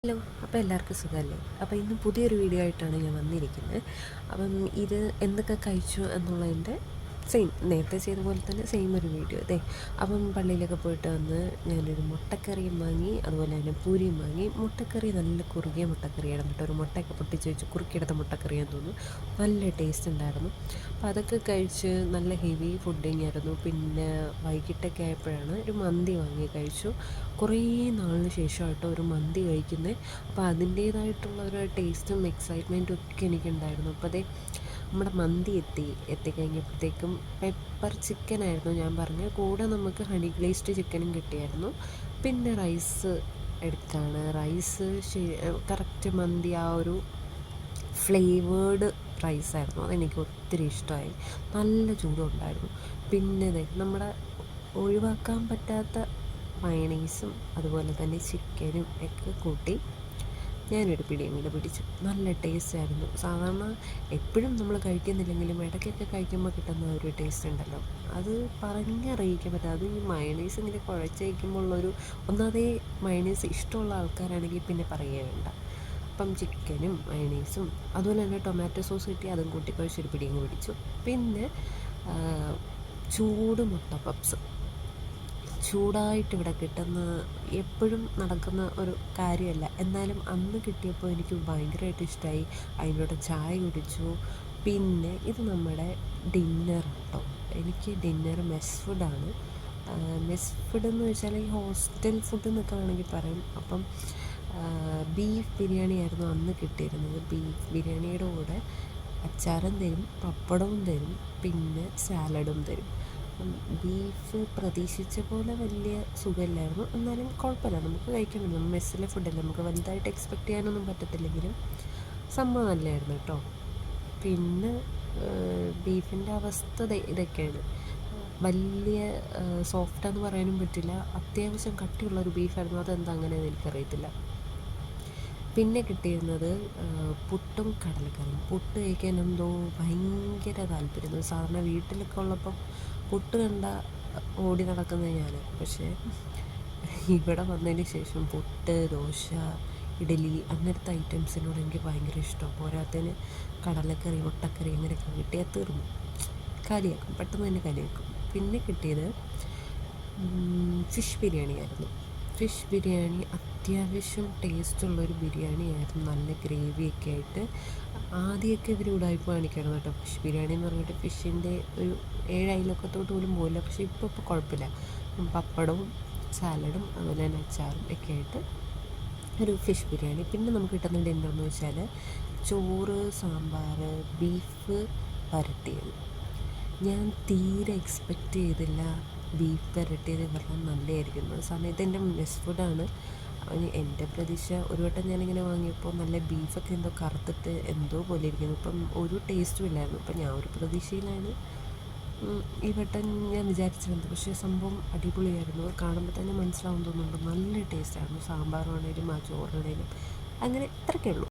Hello, അപ്പോൾ എല്ലാവർക്കും സുഖമല്ലേ? അപ്പോൾ ഇന്ന് പുതിയൊരു വീഡിയോ ആയിട്ടാണ് ഞാൻ വന്നിരിക്കുന്നത്. അപ്പം ഇത് എന്തൊക്കെ കഴിച്ചു എന്നുള്ളതിൻ്റെ നേരത്തെ ചെയ്ത പോലെ തന്നെ സെയിം ഒരു വീഡിയോ അതെ. അപ്പം പള്ളിയിലൊക്കെ പോയിട്ട് വന്ന് ഞാനൊരു മുട്ടക്കറിയും വാങ്ങി, അതുപോലെ തന്നെ പൂരിയും വാങ്ങി. മുട്ടക്കറി നല്ല കുറുകിയ മുട്ടക്കറിയായിരുന്നു കേട്ടോ. ഒരു മുട്ടയൊക്കെ പൊട്ടിച്ച് വെച്ച് കുറുക്കിയെടുത്ത മുട്ടക്കറിയാന്ന് തോന്നുന്നു. നല്ല ടേസ്റ്റ് ഉണ്ടായിരുന്നു. അപ്പോൾ അതൊക്കെ കഴിച്ച് നല്ല ഹെവി ഫുഡിങ് ആയിരുന്നു. പിന്നെ വൈകിട്ടൊക്കെ ആയപ്പോഴാണ് ഒരു മന്തി വാങ്ങി കഴിച്ചു. കുറേ നാളിന് ശേഷമായിട്ടോ ഒരു മന്തി കഴിക്കുന്നത്. അപ്പോൾ അതിൻ്റേതായിട്ടുള്ള ഒരു ടേസ്റ്റും എക്സൈറ്റ്മെൻറ്റും ഒക്കെ എനിക്കുണ്ടായിരുന്നു. അപ്പോൾ അതേ നമ്മുടെ മന്തി എത്തിക്കഴിഞ്ഞപ്പോഴത്തേക്കും പെപ്പർ ചിക്കനായിരുന്നു ഞാൻ പറഞ്ഞത്. കൂടെ നമുക്ക് ഹണി ഗ്ലേസ്ഡ് ചിക്കനും കിട്ടിയായിരുന്നു. പിന്നെ റൈസ് എടുത്താണ്. റൈസ് കറക്റ്റ് മന്തി ആ ഒരു ഫ്ലേവേഡ് റൈസായിരുന്നു. അതെനിക്ക് ഒത്തിരി ഇഷ്ടമായി. നല്ല ചൂടും ഉണ്ടായിരുന്നു. പിന്നെ നമ്മുടെ ഒഴിവാക്കാൻ പറ്റാത്ത മയണൈസും അതുപോലെ തന്നെ ചിക്കനും ഒക്കെ കൂട്ടി ഞാനൊരു പിടിയും കൂടെ പിടിച്ചു. നല്ല ടേസ്റ്റായിരുന്നു. സാധാരണ എപ്പോഴും നമ്മൾ കഴിക്കുന്നില്ലെങ്കിലും ഇടയ്ക്കൊക്കെ കഴിക്കുമ്പോൾ കിട്ടുന്ന ഒരു ടേസ്റ്റ് ഉണ്ടല്ലോ, അത് പറഞ്ഞറിയിക്കാൻ പറ്റില്ല. അത് ഈ മയണൈസ് ഇങ്ങനെ കുഴച്ച് കഴിക്കുമ്പോൾ ഉള്ളൊരു ഒന്നാമതേ മയണൈസ് ഇഷ്ടമുള്ള ആൾക്കാരാണെങ്കിൽ പിന്നെ പറയുകയേ വേണ്ട. അപ്പം ചിക്കനും മയണൈസും അതുപോലെ തന്നെ ടൊമാറ്റോ സോസ് കിട്ടി, അതും കൂട്ടി കുഴച്ചൊരു പിടിയും പിടിച്ചു. പിന്നെ ചൂട് മുട്ട പപ്സ് ചൂടായിട്ട് ഇവിടെ കിട്ടുന്ന എപ്പോഴും നടക്കുന്ന ഒരു കാര്യമല്ല. എന്നാലും അന്ന് കിട്ടിയപ്പോൾ എനിക്ക് ഭയങ്കരമായിട്ട് ഇഷ്ടമായി. അതിൻ്റെ ചായ കുടിച്ചു. പിന്നെ ഇത് നമ്മുടെ ഡിന്നർ കേട്ടോ. എനിക്ക് ഡിന്നർ മെസ് ഫുഡാണ്. മെസ് ഫുഡെന്ന് വെച്ചാൽ ഈ ഹോസ്റ്റൽ ഫുഡ് എന്നൊക്കെ വേണമെങ്കിൽ പറയും. അപ്പം ബീഫ് ബിരിയാണി ആയിരുന്നു അന്ന് കിട്ടിയിരുന്നത്. ബീഫ് ബിരിയാണിയുടെ കൂടെ അച്ചാറും തരും, പപ്പടവും തരും, പിന്നെ സാലഡും തരും. ബീഫ് പ്രതീക്ഷിച്ച പോലെ വലിയ സുഖമില്ലായിരുന്നു. എന്നാലും കുഴപ്പമില്ല, നമുക്ക് കഴിക്കാൻ പറ്റും. മെസ്സിലെ ഫുഡല്ലേ, നമുക്ക് വലുതായിട്ട് എക്സ്പെക്റ്റ് ചെയ്യാനൊന്നും പറ്റത്തില്ലെങ്കിലും സംഭവം നല്ലതായിരുന്നു കേട്ടോ. പിന്നെ ബീഫിൻ്റെ അവസ്ഥ ഇതൊക്കെയാണ്. വലിയ സോഫ്റ്റാന്ന് പറയാനും പറ്റില്ല. അത്യാവശ്യം കട്ടിയുള്ളൊരു ബീഫായിരുന്നു. അതെന്താ അങ്ങനെയെന്ന് എനിക്കറിയത്തില്ല. പിന്നെ കിട്ടിയിരുന്നത് പുട്ടും കടലക്കറിയും. പുട്ട് കഴിക്കാൻ എന്തോ ഭയങ്കര താല്പര്യം. സാധാരണ വീട്ടിലൊക്കെ ഉള്ളപ്പം പുട്ട് കണ്ട ഓടി നടക്കുന്നത് ഞാൻ. പക്ഷേ ഇവിടെ വന്നതിന് ശേഷം പുട്ട്, ദോശ, ഇഡലി അങ്ങനത്തെ ഐറ്റംസിനോട് എനിക്ക് ഭയങ്കര ഇഷ്ടമാണ്. പോരാത്തതിന് കടലക്കറി, മുട്ടക്കറി അങ്ങനെയൊക്കെ കിട്ടിയാൽ തീർന്നു, കാലിയാക്കും, പെട്ടെന്ന് തന്നെ കാലിയാക്കും. പിന്നെ കിട്ടിയത് ഫിഷ് ബിരിയാണി ആയിരുന്നു. ഫിഷ് ബിരിയാണി അത്യാവശ്യം ടേസ്റ്റുള്ളൊരു ബിരിയാണി ആയിരുന്നു. നല്ല ഗ്രേവിയൊക്കെ ആയിട്ട്. ആദ്യമൊക്കെ ഇവർ ഉടായ്പ കാണിക്കണം കേട്ടോ. ഫിഷ് ബിരിയാണി എന്ന് പറഞ്ഞിട്ട് ഫിഷിൻ്റെ ഒരു 7 അയലൊക്കത്തോട്ട് പോലും പോകില്ല. പക്ഷേ ഇപ്പോൾ കുഴപ്പമില്ല. പപ്പടവും സാലഡും അതുപോലെ തന്നെ അച്ചാറും ഒക്കെ ആയിട്ട് ഒരു ഫിഷ് ബിരിയാണി. പിന്നെ നമുക്ക് കിട്ടുന്ന ഡിന്നറെന്ന് വെച്ചാൽ ചോറ്, സാമ്പാർ, ബീഫ് വരട്ടിയത്. ഞാൻ തീരെ എക്സ്പെക്റ്റ് ചെയ്തില്ല ബീഫ് വരട്ടിയത് ഇവരുടെ നല്ലതായിരിക്കുന്നു. സമയത്ത് എൻ്റെ മെസ് ഫുഡാണ്. എൻ്റെ പ്രതീക്ഷ ഒരു വട്ടം ഞാനിങ്ങനെ വാങ്ങിയപ്പോൾ നല്ല ബീഫൊക്കെ എന്തോ കറുത്തിട്ട് എന്തോ പോലെ ഇരിക്കുന്നു. ഇപ്പം ഒരു ടേസ്റ്റും ഇല്ലായിരുന്നു. അപ്പം ഞാൻ ഒരു പ്രതീക്ഷയിലാണ് ഈ വട്ടം ഞാൻ വിചാരിച്ചിരുന്നത്. പക്ഷേ സംഭവം അടിപൊളിയായിരുന്നു. കാണുമ്പോൾ തന്നെ മനസ്സിലാവും തോന്നുന്നുണ്ട്. നല്ല ടേസ്റ്റായിരുന്നു. സാമ്പാറാണേലും ആ ചോറാണേലും അങ്ങനെ ഇത്രയൊക്കെ ഉള്ളൂ.